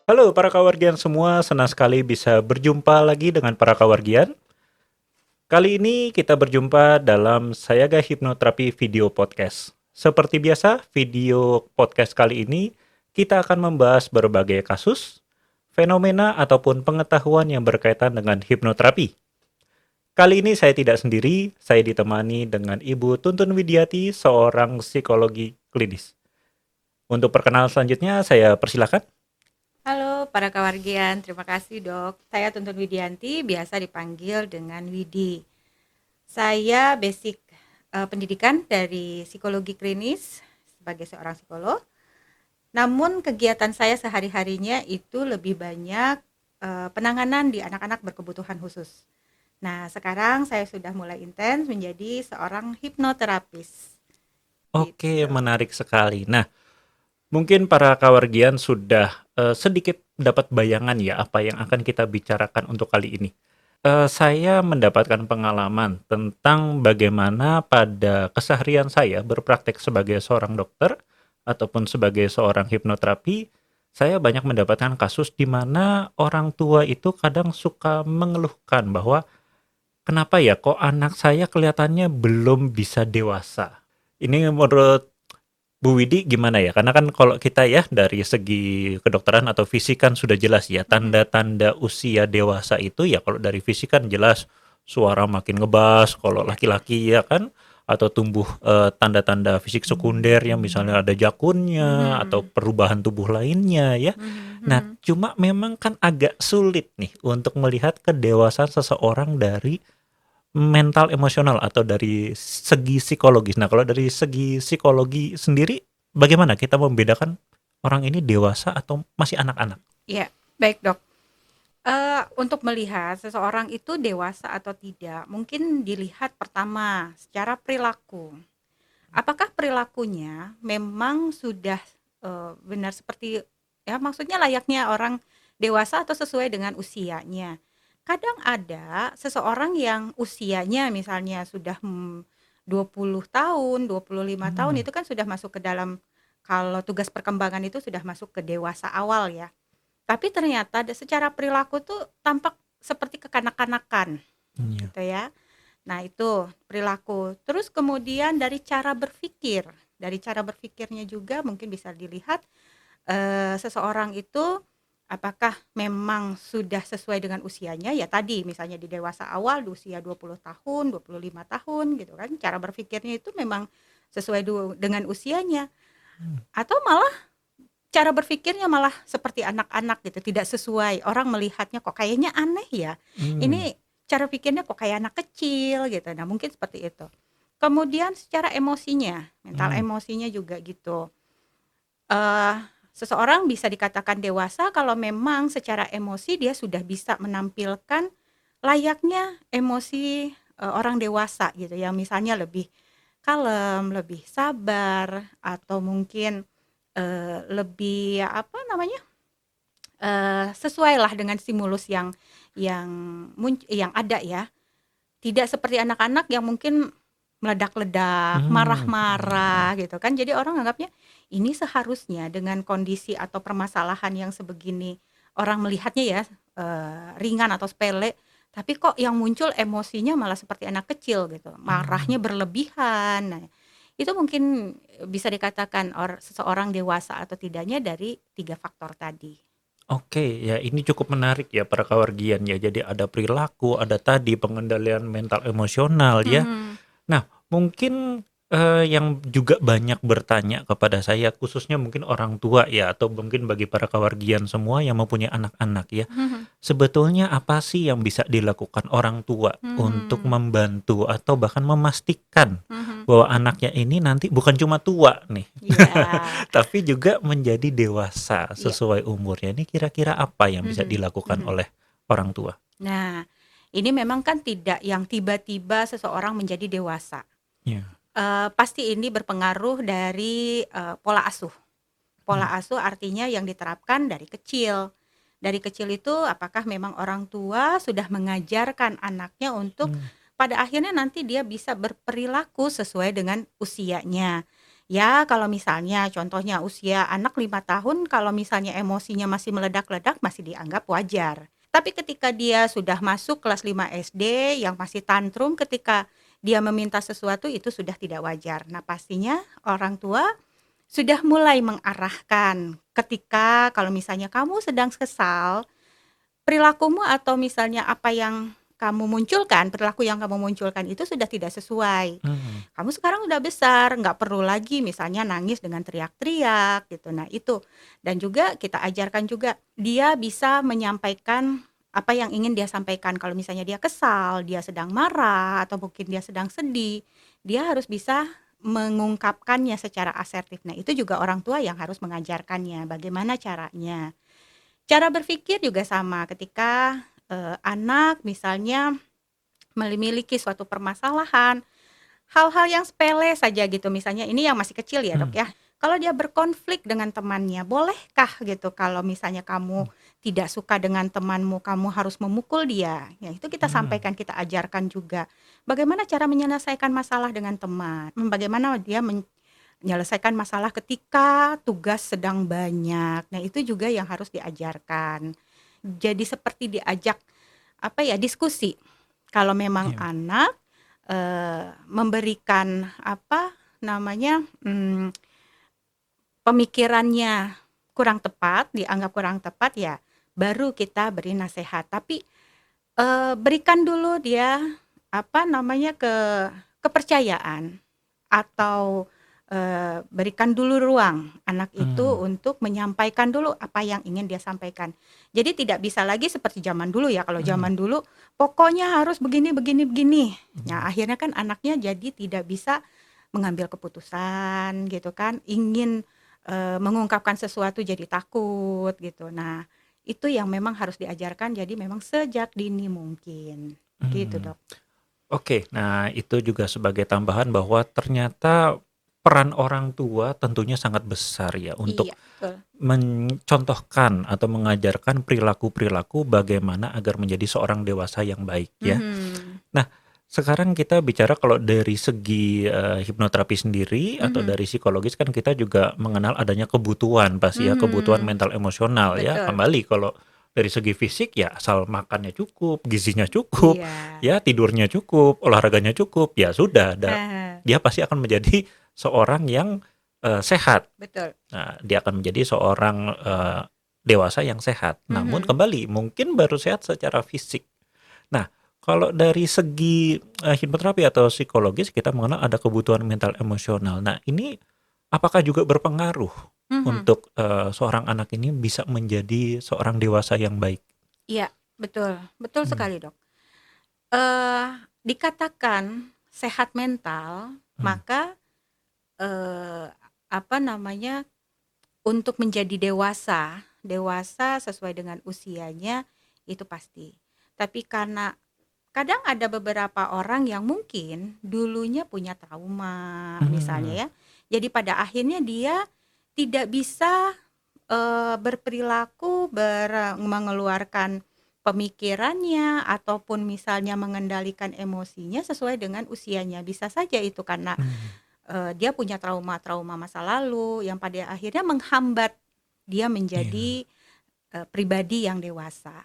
Halo para kawargian semua, senang sekali bisa berjumpa lagi dengan para kawargian. Kali ini kita berjumpa dalam Sayaga Hipnoterapi Video Podcast. Seperti biasa, video podcast kali ini kita akan membahas berbagai kasus, fenomena ataupun pengetahuan yang berkaitan dengan hipnoterapi. Kali ini saya tidak sendiri, saya ditemani dengan Ibu Tuntun Widiati, seorang psikologi klinis. Untuk perkenalan selanjutnya, saya persilakan. Halo para kawargian, terima kasih dok. Saya Tuntun Widianti, biasa dipanggil dengan Widi. Saya basic pendidikan dari psikologi klinis sebagai seorang psikolog. Namun kegiatan saya sehari-harinya itu lebih banyak penanganan di anak-anak berkebutuhan khusus. Nah sekarang saya sudah mulai intens menjadi seorang hipnoterapis. Oke, Gitu. menarik sekali. Nah, mungkin para kawargian sudah sedikit dapat bayangan ya apa yang akan kita bicarakan untuk kali ini. Saya mendapatkan pengalaman tentang bagaimana pada keseharian saya berpraktek sebagai seorang dokter ataupun sebagai seorang hipnoterapi, saya banyak mendapatkan kasus di mana orang tua itu kadang suka mengeluhkan bahwa kenapa ya kok anak saya kelihatannya belum bisa dewasa. Ini menurut Bu Widi gimana ya? Karena kan kalau kita ya dari segi kedokteran atau fisik kan sudah jelas ya Mhm. tanda-tanda usia dewasa itu ya kalau dari fisik kan jelas suara makin ngebas kalau Iya. laki-laki ya kan atau tumbuh tanda-tanda fisik sekunder yang misalnya ada jakunnya atau Mhm. perubahan tubuh lainnya ya. Mhm. Nah, Mhm. cuma memang kan agak sulit nih untuk melihat kedewasaan seseorang dari mental emosional atau dari segi psikologis. Nah, kalau dari segi psikologi sendiri, bagaimana kita membedakan orang ini dewasa atau masih anak-anak? Iya, baik dok. Untuk melihat seseorang itu dewasa atau tidak, mungkin dilihat pertama secara perilaku. Apakah perilakunya memang sudah, benar seperti ya maksudnya layaknya orang dewasa atau sesuai dengan usianya. Kadang ada seseorang yang usianya misalnya sudah, 20 tahun, 25 tahun Hmm, itu kan sudah masuk ke dalam kalau tugas perkembangan itu sudah masuk ke dewasa awal ya. Tapi ternyata secara perilaku tuh tampak seperti kekanak-kanakan iya. gitu ya. Nah itu perilaku. Terus kemudian dari cara berpikir, dari cara berpikirnya juga mungkin bisa dilihat seseorang itu apakah memang sudah sesuai dengan usianya ya tadi misalnya di dewasa awal di usia 20 tahun, 25 tahun gitu kan. Cara berpikirnya itu memang sesuai dengan usianya Hmm, atau malah cara berpikirnya malah seperti anak-anak gitu, tidak sesuai. Orang melihatnya kok kayaknya aneh ya. hmm, Ini cara pikirnya kok kayak anak kecil gitu. Nah, mungkin seperti itu. Kemudian secara emosinya, mental hmm, emosinya juga gitu. Eh Seseorang bisa dikatakan dewasa kalau memang secara emosi dia sudah bisa menampilkan layaknya emosi orang dewasa gitu yang misalnya lebih kalem, lebih sabar atau mungkin lebih apa namanya, sesuailah dengan stimulus yang yang ada ya. Tidak seperti anak-anak yang mungkin meledak-ledak, iya, iya. marah-marah gitu kan. Jadi orang anggapnya, ini seharusnya dengan kondisi atau permasalahan yang sebegini, orang melihatnya ya, ringan atau sepele, tapi kok yang muncul emosinya malah seperti anak kecil gitu, Hmm. marahnya berlebihan. Nah, itu mungkin bisa dikatakan seseorang dewasa atau tidaknya dari 3 faktor tadi. Oke, ya ini cukup menarik ya para kawargian ya. Jadi ada perilaku, ada tadi pengendalian mental emosional ya. Mhm. Nah, mungkin, yang juga banyak bertanya kepada saya, khususnya mungkin orang tua ya, atau mungkin bagi para kawargian semua yang mempunyai anak-anak ya, Mhm. sebetulnya apa sih yang bisa dilakukan orang tua untuk Mhm. membantu atau bahkan memastikan Mhm. bahwa anaknya ini nanti bukan cuma tua nih, Iya. tapi juga menjadi dewasa Iya. sesuai umurnya. Ini kira-kira apa yang bisa Mhm. dilakukan Mhm. oleh orang tua? Nah, ini memang kan tidak yang tiba-tiba seseorang menjadi dewasa. Ya. Pasti ini berpengaruh dari, pola asuh. Mmm, Pola asuh artinya yang diterapkan dari kecil. Dari kecil itu apakah memang orang tua sudah mengajarkan anaknya untuk mmm, pada akhirnya nanti dia bisa berperilaku sesuai dengan usianya. Ya, kalau misalnya contohnya usia anak 5 tahun, kalau misalnya emosinya masih meledak-ledak, masih dianggap wajar. Tapi ketika dia sudah masuk kelas 5 SD, yang masih tantrum ketika dia meminta sesuatu, itu sudah tidak wajar. Nah, pastinya orang tua sudah mulai mengarahkan ketika kalau misalnya kamu sedang kesal, perilakumu atau misalnya apa yang kamu munculkan, perilaku yang kamu munculkan itu sudah tidak sesuai. Mhm. Kamu sekarang udah besar, nggak perlu lagi misalnya nangis dengan teriak-teriak gitu. Nah itu, dan juga kita ajarkan juga dia bisa menyampaikan apa yang ingin dia sampaikan. Kalau misalnya dia kesal, dia sedang marah, atau mungkin dia sedang sedih, dia harus bisa mengungkapkannya secara asertif. Nah itu juga orang tua yang harus mengajarkannya, bagaimana caranya. Cara berpikir juga sama ketika anak misalnya memiliki suatu permasalahan, hal-hal yang sepele saja gitu, misalnya ini yang masih kecil ya, Dok, Mhm. ya. Kalau dia berkonflik dengan temannya, bolehkah gitu kalau misalnya kamu tidak suka dengan temanmu, kamu harus memukul dia? Ya itu kita Mhm. sampaikan, kita ajarkan juga. Bagaimana cara menyelesaikan masalah dengan teman, bagaimana dia menyelesaikan masalah ketika tugas sedang banyak. Nah, itu juga yang harus diajarkan. Jadi seperti diajak, apa ya, diskusi. Kalau memang Iya. anak memberikan apa namanya, pemikirannya kurang tepat, dianggap kurang tepat, ya baru kita beri nasihat. Tapi berikan dulu dia apa namanya, kepercayaan atau berikan dulu ruang anak itu Mmm. untuk menyampaikan dulu apa yang ingin dia sampaikan. Jadi tidak bisa lagi seperti zaman dulu ya, kalau Mhm. zaman dulu pokoknya harus begini begini begini. Nah, Mhm. akhirnya kan anaknya jadi tidak bisa mengambil keputusan gitu kan, ingin mengungkapkan sesuatu jadi takut gitu. Nah, itu yang memang harus diajarkan, jadi memang sejak dini mungkin, gitu, Mmm. Dok. Oke, nah itu juga sebagai tambahan bahwa ternyata peran orang tua tentunya sangat besar ya untuk Iya, betul. mencontohkan atau mengajarkan perilaku-perilaku bagaimana agar menjadi seorang dewasa yang baik ya. Mhm, Nah, sekarang kita bicara kalau dari segi, hipnoterapi sendiri atau mhm, dari psikologis kan kita juga mengenal adanya kebutuhan pasti ya, kebutuhan mhm, mental emosional ya. betul. Kembali kalau dari segi fisik ya asal makannya cukup, gizinya cukup, Iya. ya tidurnya cukup, olahraganya cukup, ya sudah Heeh, dia pasti akan menjadi seorang yang, sehat. betul. Nah, dia akan menjadi seorang, dewasa yang sehat. Namun Mhm, kembali mungkin baru sehat secara fisik. Nah, kalau dari segi, hipnoterapi atau psikologis kita mengenal ada kebutuhan mental emosional. Nah, ini apakah juga berpengaruh mhm, untuk, seorang anak ini bisa menjadi seorang dewasa yang baik? iya, betul, betul Mmm. sekali, Dok. Dikatakan sehat mental, Mmm. maka, eee, apa namanya, untuk menjadi dewasa, dewasa sesuai dengan usianya, itu pasti. Tapi karena kadang ada beberapa orang yang mungkin dulunya punya trauma Mmm. misalnya ya, jadi pada akhirnya dia tidak bisa berperilaku mengeluarkan pemikirannya ataupun misalnya mengendalikan emosinya sesuai dengan usianya. Bisa saja itu karena Mmm. dia punya trauma-trauma masa lalu yang pada akhirnya menghambat dia Iya. menjadi pribadi yang dewasa,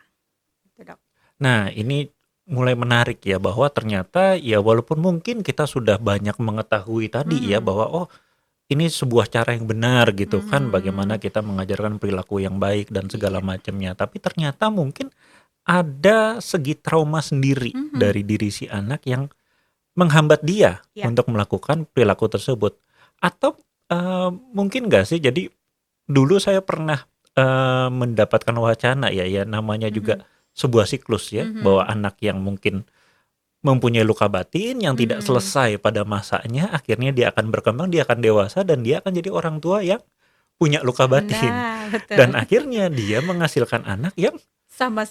gitu, Dok. Nah, ini mulai menarik ya, bahwa ternyata ya walaupun mungkin kita sudah banyak mengetahui tadi ya, Mhm, bahwa, oh ini sebuah cara yang benar gitu kan, bagaimana mhm, kita mengajarkan perilaku yang baik dan segala iya, macamnya. Tapi ternyata mungkin ada segi trauma sendiri mhm, dari diri si anak yang menghambat dia iya, untuk melakukan perilaku tersebut. Atau, mungkin nggak sih, jadi dulu saya pernah, mendapatkan wacana ya namanya juga mhm, sebuah siklus ya, bahwa mhm, anak yang mungkin mempunyai luka batin yang tidak mhm. selesai pada masanya, akhirnya dia akan berkembang, dia akan dewasa, dan dia akan jadi orang tua yang punya luka batin. Nah, betul. Dan akhirnya dia menghasilkan anak yang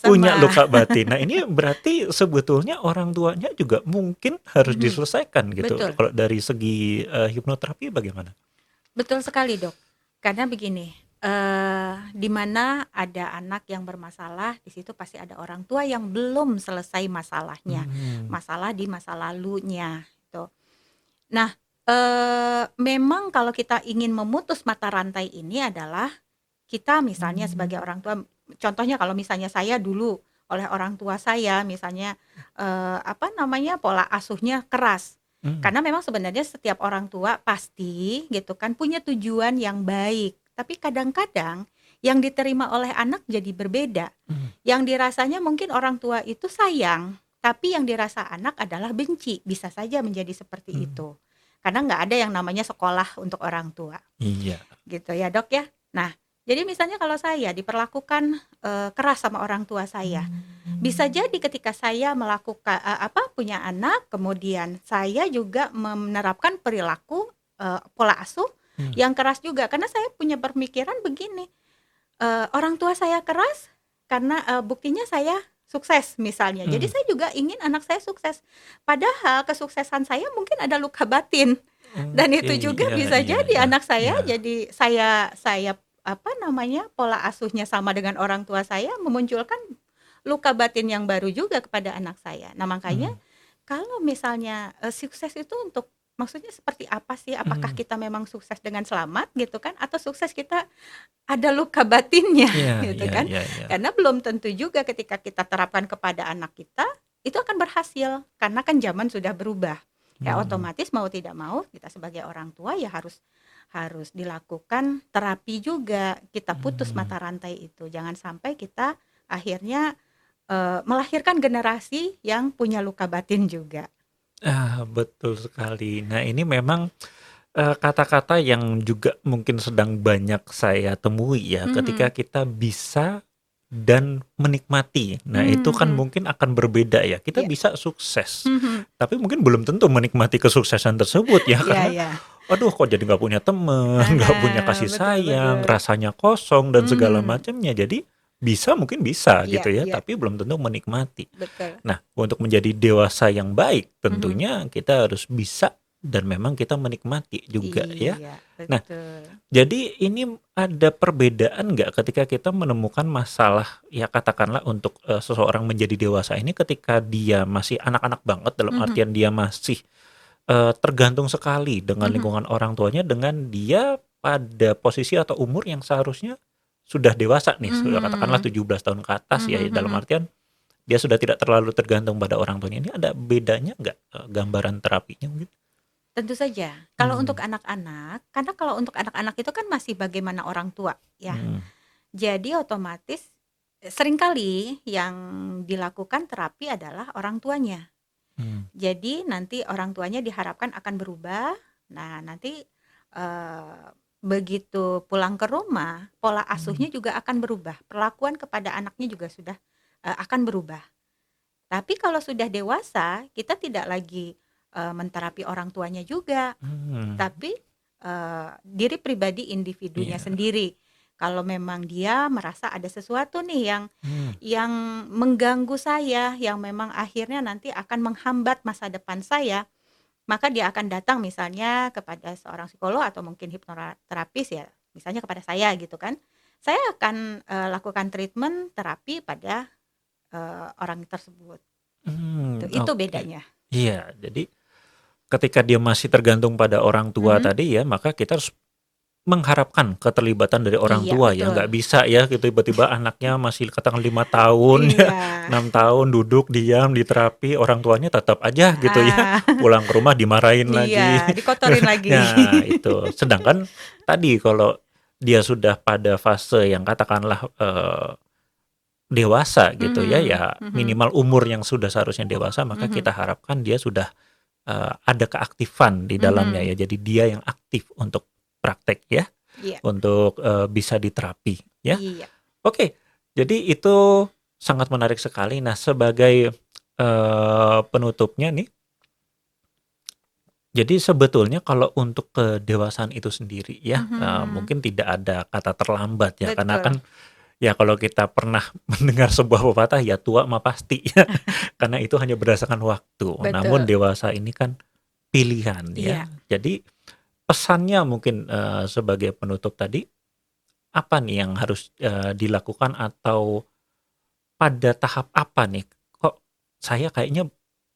punya Sama-sama. luka batin. Nah, ini berarti sebetulnya orang tuanya juga mungkin harus Mhm, diselesaikan gitu. betul. Kalau dari segi, hipnoterapi bagaimana? Betul sekali, Dok. Karena begini, di mana ada anak yang bermasalah, di situ pasti ada orang tua yang belum selesai masalahnya, Mmm. masalah di masa lalunya, gitu. Nah, Memang kalau kita ingin memutus mata rantai ini adalah kita misalnya sebagai orang tua, contohnya kalau misalnya saya dulu oleh orang tua saya misalnya, apa namanya, pola asuhnya keras. Mmm, Karena memang sebenarnya setiap orang tua pasti gitu kan punya tujuan yang baik, tapi kadang-kadang yang diterima oleh anak jadi berbeda. mmm, Yang dirasanya mungkin orang tua itu sayang, tapi yang dirasa anak adalah benci, bisa saja menjadi seperti mmm, itu. Karena nggak ada yang namanya sekolah untuk orang tua, iya, gitu ya, Dok, ya. Nah, jadi misalnya kalau saya diperlakukan, keras sama orang tua saya, bisa jadi ketika saya punya anak, kemudian saya juga menerapkan perilaku, pola asuh mmm, yang keras juga. Karena saya punya pemikiran begini, orang tua saya keras karena, buktinya saya sukses misalnya. Jadi mmm, saya juga ingin anak saya sukses. Padahal kesuksesan saya mungkin ada luka batin. Dan oke, itu juga iya bisa iya jadi iya anak saya iya, jadi saya, apa namanya, pola asuhnya sama dengan orang tua saya memunculkan luka batin yang baru juga kepada anak saya. Nah, makanya mmm, kalau misalnya, sukses itu untuk maksudnya seperti apa sih? Apakah mmm, kita memang sukses dengan selamat gitu kan? Atau sukses kita ada luka batinnya iya gitu iya kan? iya iya, Karena belum tentu juga ketika kita terapkan kepada anak kita, itu akan berhasil, karena kan zaman sudah berubah. Ya mmm, otomatis mau tidak mau kita sebagai orang tua ya harus harus dilakukan terapi juga, kita putus mmm. mata rantai itu. Jangan sampai kita akhirnya, melahirkan generasi yang punya luka batin juga. Ah, betul sekali. Nah, ini memang, kata-kata yang juga mungkin sedang banyak saya temui ya, ketika Mhm, kita bisa dan menikmati. Nah, itu kan mhm, mungkin akan berbeda ya. Kita iya, bisa sukses, mhm, tapi mungkin belum tentu menikmati kesuksesan tersebut ya, iya karena, iya, aduh kok jadi nggak punya temen, nggak punya kasih betul sayang, betul, rasanya kosong dan segala mhm, macamnya. Jadi, bisa mungkin bisa iya gitu ya, iya, tapi belum tentu menikmati. betul, Nah, untuk menjadi dewasa yang baik, mhm, tentunya kita harus bisa dan memang kita menikmati juga ya. iya, Nah, betul, jadi ini ada perbedaan nggak ketika kita menemukan masalah, ya katakanlah untuk seseorang menjadi dewasa ini ketika dia masih anak-anak banget, dalam mhm, artian dia masih tergantung sekali dengan mhm, lingkungan orang tuanya, dengan dia pada posisi atau umur yang seharusnya sudah dewasa nih, sudah katakanlah mhm, 17 tahun ke atas ya, mhm dalam mhm. artian dia sudah tidak terlalu tergantung pada orang tuanya. Ini ada bedanya nggak, gambaran terapinya mungkin? Tentu saja, kalau untuk Mmm, anak-anak karena kalau untuk anak-anak itu kan masih bagaimana orang tua ya, mhm, jadi otomatis, seringkali yang dilakukan terapi adalah orang tuanya. mmm, Jadi nanti orang tuanya diharapkan akan berubah. Nah, nanti, begitu pulang ke rumah, pola mmm, asuhnya juga akan berubah, perlakuan kepada anaknya juga sudah, akan berubah. Tapi kalau sudah dewasa, kita tidak lagi, menterapi orang tuanya juga, mmm, tapi, diri pribadi individunya iya, sendiri. Kalau memang dia merasa ada sesuatu nih mmm, yang mengganggu saya, yang memang akhirnya nanti akan menghambat masa depan saya, maka dia akan datang misalnya kepada seorang psikolog atau mungkin hipnoterapis ya, misalnya kepada saya gitu kan. Saya akan, lakukan treatment terapi pada, orang tersebut, itu oke. bedanya. Iya, jadi ketika dia masih tergantung pada orang tua Mhm, tadi ya, maka kita harus mengharapkan keterlibatan dari orang iya tua ya, betul. nggak bisa ya gitu tiba-tiba anaknya masih katakan 5 tahun ya, Iya, 6 tahun duduk diam di terapi, orang tuanya tetap aja gitu ya, heeh, pulang ke rumah dimarahin lagi. iya, dikotorin lagi. Nah itu, sedangkan tadi kalau dia sudah pada fase yang katakanlah, dewasa gitu ya, Mhm ya mhm minimal umur yang sudah seharusnya dewasa, maka mhm kita harapkan dia sudah, ada keaktifan di dalamnya mhm, ya, jadi dia yang aktif untuk praktek ya. iya Untuk, bisa diterapi ya. iya, Oke, jadi itu sangat menarik sekali. Nah sebagai, penutupnya nih, jadi sebetulnya kalau untuk kedewasaan itu sendiri ya, mhm, mungkin tidak ada kata terlambat ya, karena betul kan ya kalau kita pernah mendengar sebuah pepatah ya tua mah pasti ya, karena itu hanya berdasarkan waktu. Namun betul, dewasa ini kan pilihan ya. iya, Jadi pesannya mungkin, sebagai penutup tadi, apa nih yang harus, dilakukan atau pada tahap apa nih, kok saya kayaknya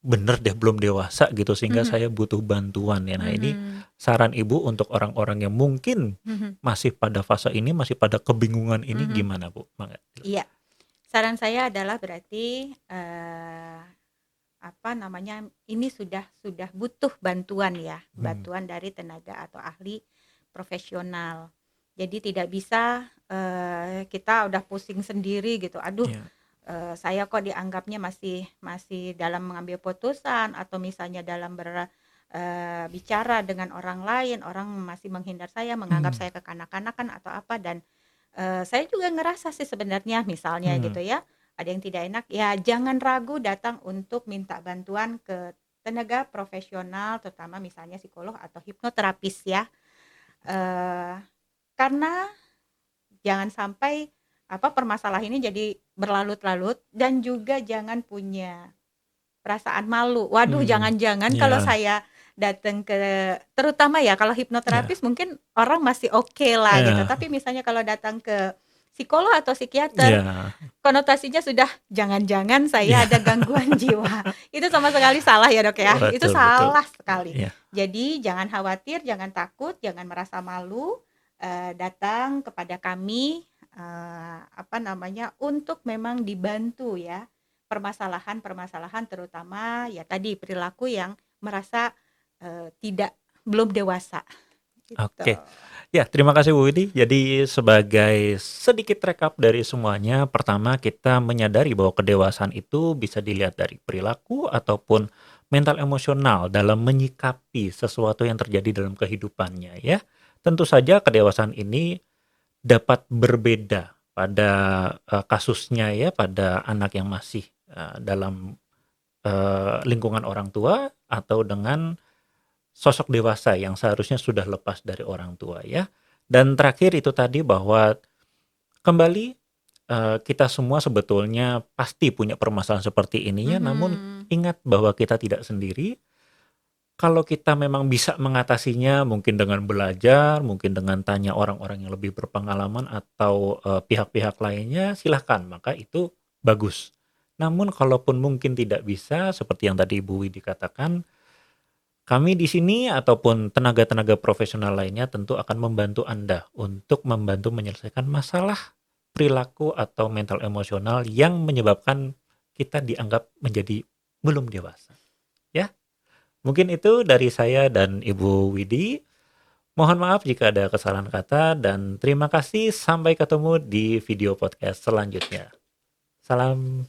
bener deh belum dewasa gitu sehingga Mhm. saya butuh bantuan ya. Nah, ini Mhm. saran Ibu untuk orang-orang yang mungkin Mhm. masih pada fase ini, masih pada kebingungan ini Mhm. gimana, Bu? Mangga Iya, silakan. saran saya adalah berarti, apa namanya, ini sudah butuh bantuan ya, Hmm, bantuan dari tenaga atau ahli profesional. Jadi tidak bisa, kita udah pusing sendiri gitu, aduh, ya, saya kok dianggapnya masih masih dalam mengambil putusan atau misalnya dalam bicara dengan orang lain, orang masih menghindar saya, menganggap hmm, saya kekanak-kanakan atau apa, dan saya juga ngerasa sih sebenarnya misalnya hmm, gitu ya, ada yang tidak enak, ya jangan ragu datang untuk minta bantuan ke tenaga profesional, terutama misalnya psikolog atau hipnoterapis ya. Eee, karena jangan sampai permasalahan ini jadi berlarut-larut, dan juga jangan punya perasaan malu. Waduh, hmm, jangan-jangan kalau ya, saya datang ke, terutama ya kalau ya, hipnoterapis mungkin orang masih oke lah gitu, ya, tapi misalnya kalau datang ke psikolog atau psikiater, ya, konotasinya sudah jangan-jangan saya ya, ada gangguan jiwa. Itu sama sekali salah ya, Dok, ya. Itu betul, betul, salah sekali. ya, Jadi jangan khawatir, jangan takut, jangan merasa malu, datang kepada kami, untuk memang dibantu ya, permasalahan-permasalahan terutama ya tadi perilaku yang merasa, belum dewasa, gitu. oke. Ya, terima kasih Bu Widi. Jadi sebagai sedikit rekap dari semuanya, pertama kita menyadari bahwa kedewasaan itu bisa dilihat dari perilaku ataupun mental emosional dalam menyikapi sesuatu yang terjadi dalam kehidupannya ya. Tentu saja kedewasaan ini dapat berbeda pada kasusnya ya, pada anak yang masih dalam lingkungan orang tua atau dengan sosok dewasa yang seharusnya sudah lepas dari orang tua ya. Dan terakhir itu tadi bahwa kembali kita semua sebetulnya pasti punya permasalahan seperti ini ya, namun Mhm. ingat bahwa kita tidak sendiri. Kalau kita memang bisa mengatasinya mungkin dengan belajar, mungkin dengan tanya orang-orang yang lebih berpengalaman atau pihak-pihak lainnya, silahkan, maka itu bagus. Namun kalaupun mungkin tidak bisa, seperti yang tadi Ibu Widi katakan, kami di sini ataupun tenaga-tenaga profesional lainnya tentu akan membantu Anda untuk membantu menyelesaikan masalah perilaku atau mental emosional yang menyebabkan kita dianggap menjadi belum dewasa. Ya, mungkin itu dari saya dan Ibu Widi. Mohon maaf jika ada kesalahan kata dan terima kasih. Sampai ketemu di video podcast selanjutnya. Salam.